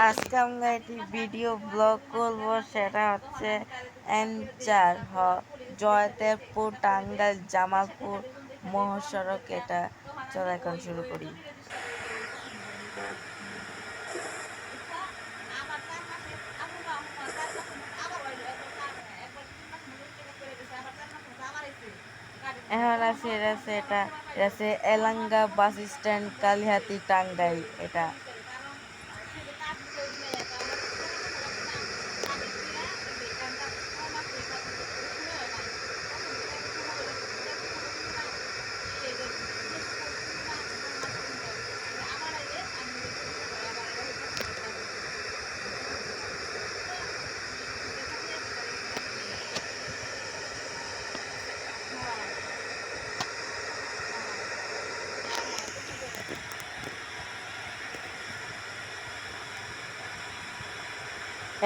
আজকে আমরা একটি ভিডিও ব্লগ করবো, সেটা হচ্ছে N4 জয়দেবপুর টাঙ্গাইল জামালপুর মহাসড়ক। এটা চলো এখন শুরু করি। এখন আছে এটা আছে Elanga bus stand, Kalihati, Tangail. এটা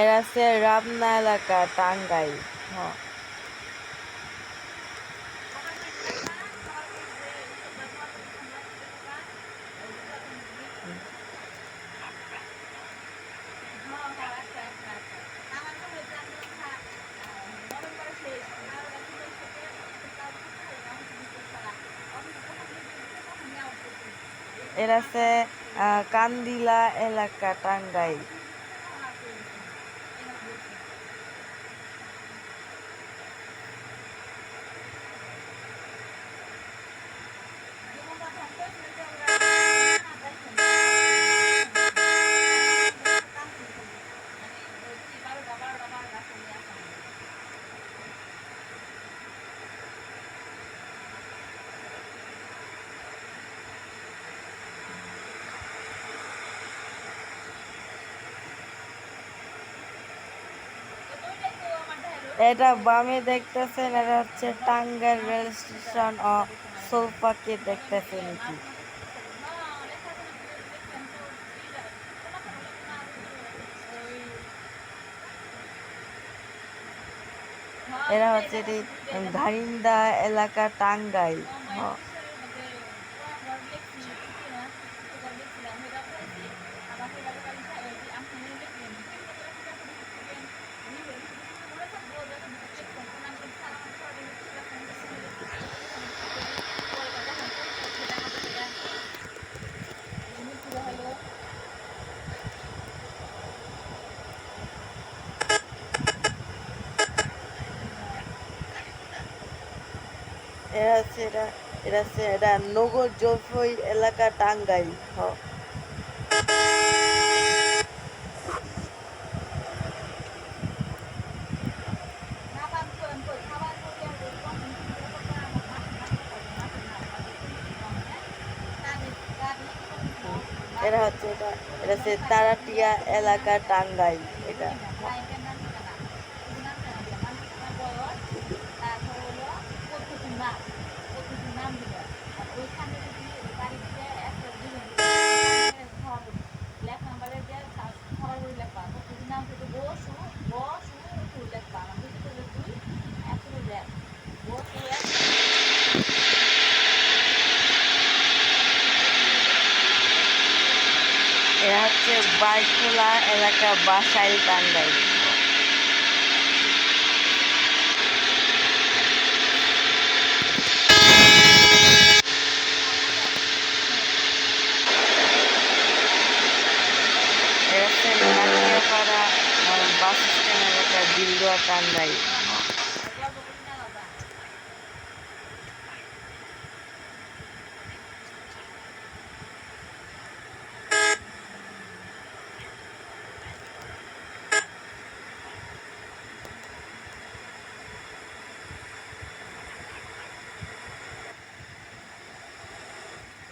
এটা আছে রাবনা এলাকা, টাঙ্গাইল। এটা আছে কান্দিলা এলাকা, টাঙ্গাইল। এটা বামে দেখতেছেন, এটা হচ্ছে টাঙ্গাইল রেল স্টেশন ও সোলপাকে দেখতেছেন কি। এরা হচ্ছে ঘারিন্দা এলাকা, টাঙ্গাইল। এটা নগর জলপাই এলাকা, টাঙ্গাইল। এটা হচ্ছে তারাটিয়া এলাকা, টাঙ্গাইল। এটা হচ্ছে বাইকুলা এলাকা, বাসাইল, টাঙ্গাইল। নাকিয়াপাড়া বাস স্ট্যান্ড এলাকা, দিলদুয়া, টাঙ্গাইল।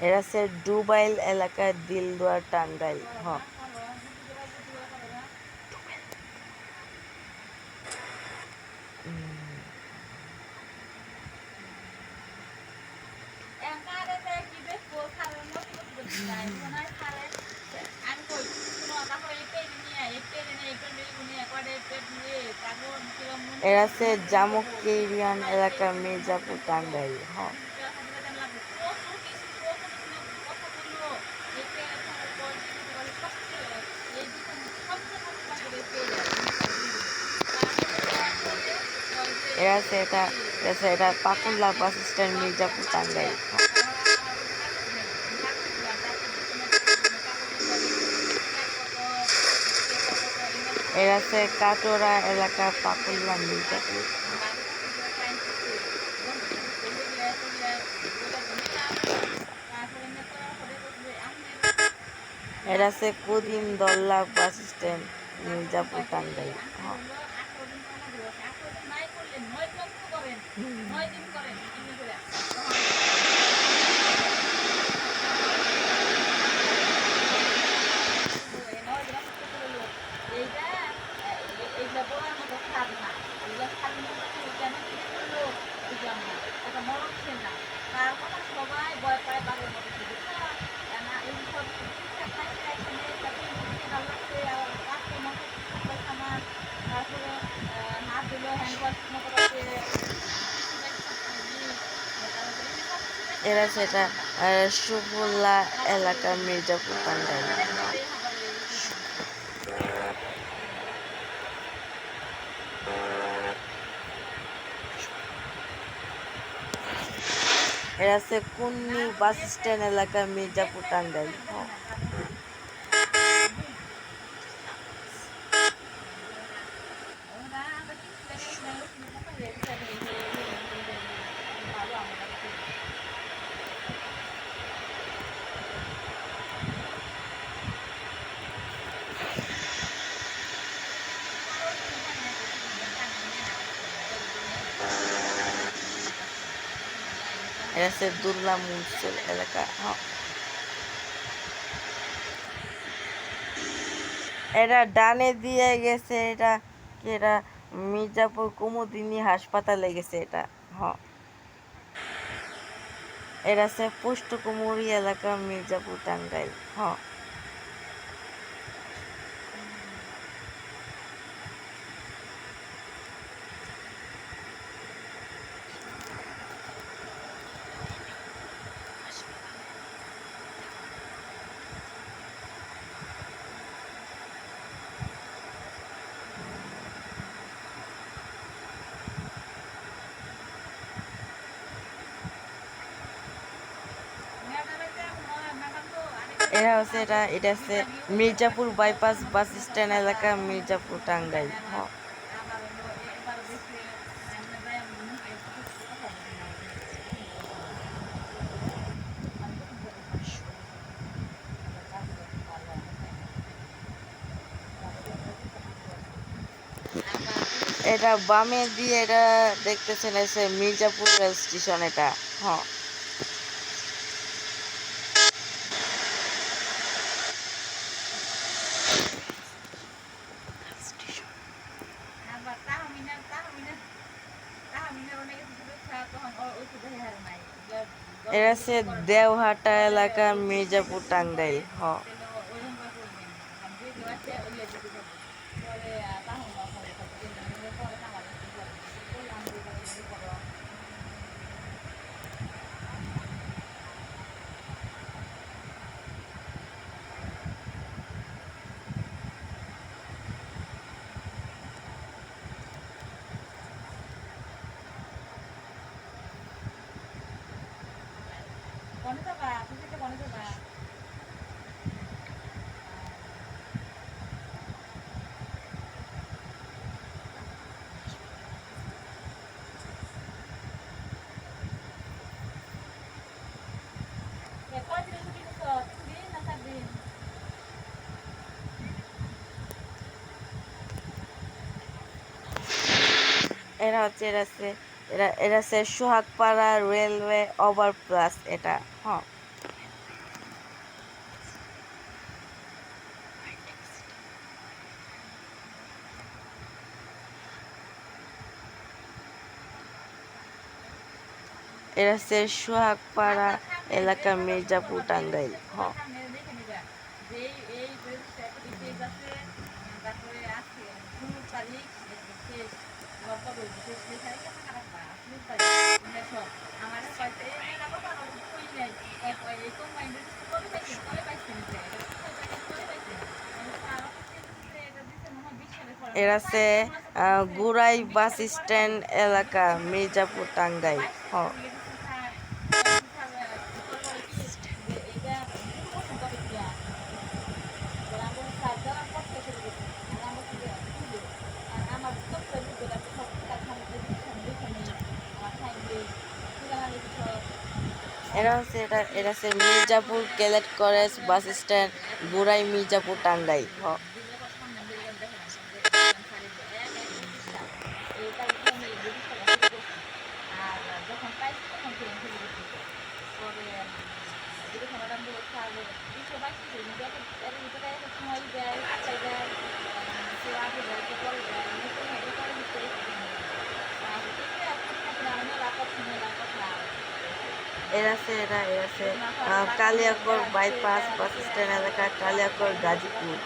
এটা হচ্ছে ডুবাইল এলাকা, দিলদুয়া, টাঙ্গাইল। এরা হচ্ছে জামুকিরিয়ান এলাকা, মির্জাপুর, টাঙ্গাইল। এরা আছে এটা পাকুল্লা বাস স্ট্যান্ড মির্জাপুর টাঙ্গাইল। এরা আছে কাটোরা এলাকা পাকুল্লা মির্জাপুর। এরা আছে কদিম দল্লা বাস স্ট্যান্ড মির্জাপুর টাঙ্গাইল। এরা সেটা সুফুল্লা এলাকা মির্জাপুর টাঙ্গাইল। এরা আছে কুন্নি বাস স্ট্যান্ড এলাকা মির্জাপুর টাঙ্গাইল। এরা আছে দুর্লা মুন্সিল এলাকা। এটা ডানে দিয়ে গেছে, এটা মির্জাপুর কুমুদিনী হাসপাতালে গেছে এটা। এটা আছে পুষ্টকুমুরি এলাকা মির্জাপুর টাঙ্গাইল। এটা হচ্ছে মির্জাপুর বাইপাস বাস স্ট্যান্ড এলাকা মির্জাপুর টাঙ্গাইল। এটা বামে দিয়ে এটা দেখতেছেন এসে মির্জাপুর রেল স্টেশন এটা। এটা হচ্ছে দেওহাটা এলাকা মির্জাপুর টাঙ্গাইল। এরা হচ্ছে সোহাগপাড়া রেলওয়ে ওভারপাস এটা। এরা হচ্ছে সোহাগপাড়া এলাকা মির্জাপুর টাঙ্গাইল। এরা আছে গুরাই বাস স্ট্যান্ড এলাকা মির্জাপুর টাঙ্গাইল এটা হচ্ছে Mirzapur cadet college bus stand গুরাই মির্জাপুর টাঙ্গাইল এরা আছে কালিয়াকৈর বাইপাস বাস স্ট্যান্ড এলাকা কালিয়াকৈর গাজীপুর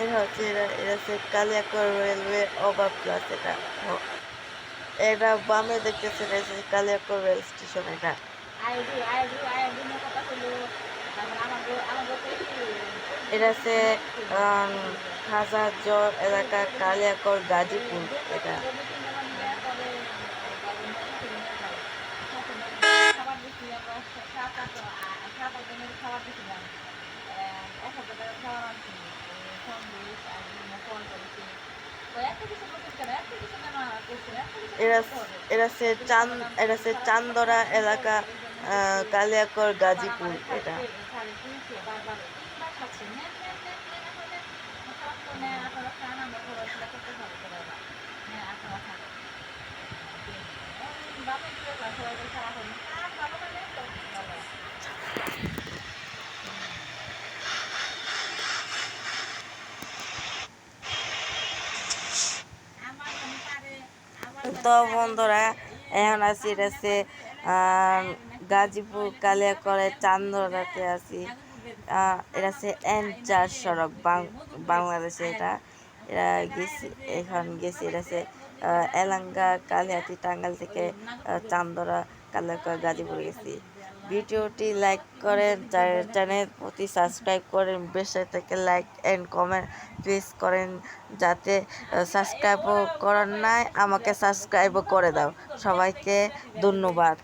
এটা হচ্ছে কালিয়াকৈর রেলওয়ে ওভারপাস এটা বামে দেখতেছেন কালিয়াকৈর রেল স্টেশন এটা হচ্ছে খাজাজর এলাকা কালিয়াকৈর গাজীপুর এটা এটা হচ্ছে চান্দরা এলাকা কালিয়াকৈর গাজীপুর এটা তো বন্ধুরা এখন আছি এটা হচ্ছে গাজীপুর কালিয়াকৈর চান্দরাতে আছি এটা হচ্ছে N4 সড়ক বাংলাদেশে এটা গেছি এটা হচ্ছে এলাঙ্গা কালিহাতি টাঙ্গাইল থেকে চান্দরা কালিয়াকৈর গাজীপুর গেছি ভিডিওটি লাইক করেন চ্যানেল প্রতি সাবস্ক্রাইব করেন বেশি থেকে লাইক এন্ড কমেন্ট প্লিজ করেন যাতে সাবস্ক্রাইবও করার নাই আমাকে সাবস্ক্রাইবও করে দাও সবাইকে ধন্যবাদ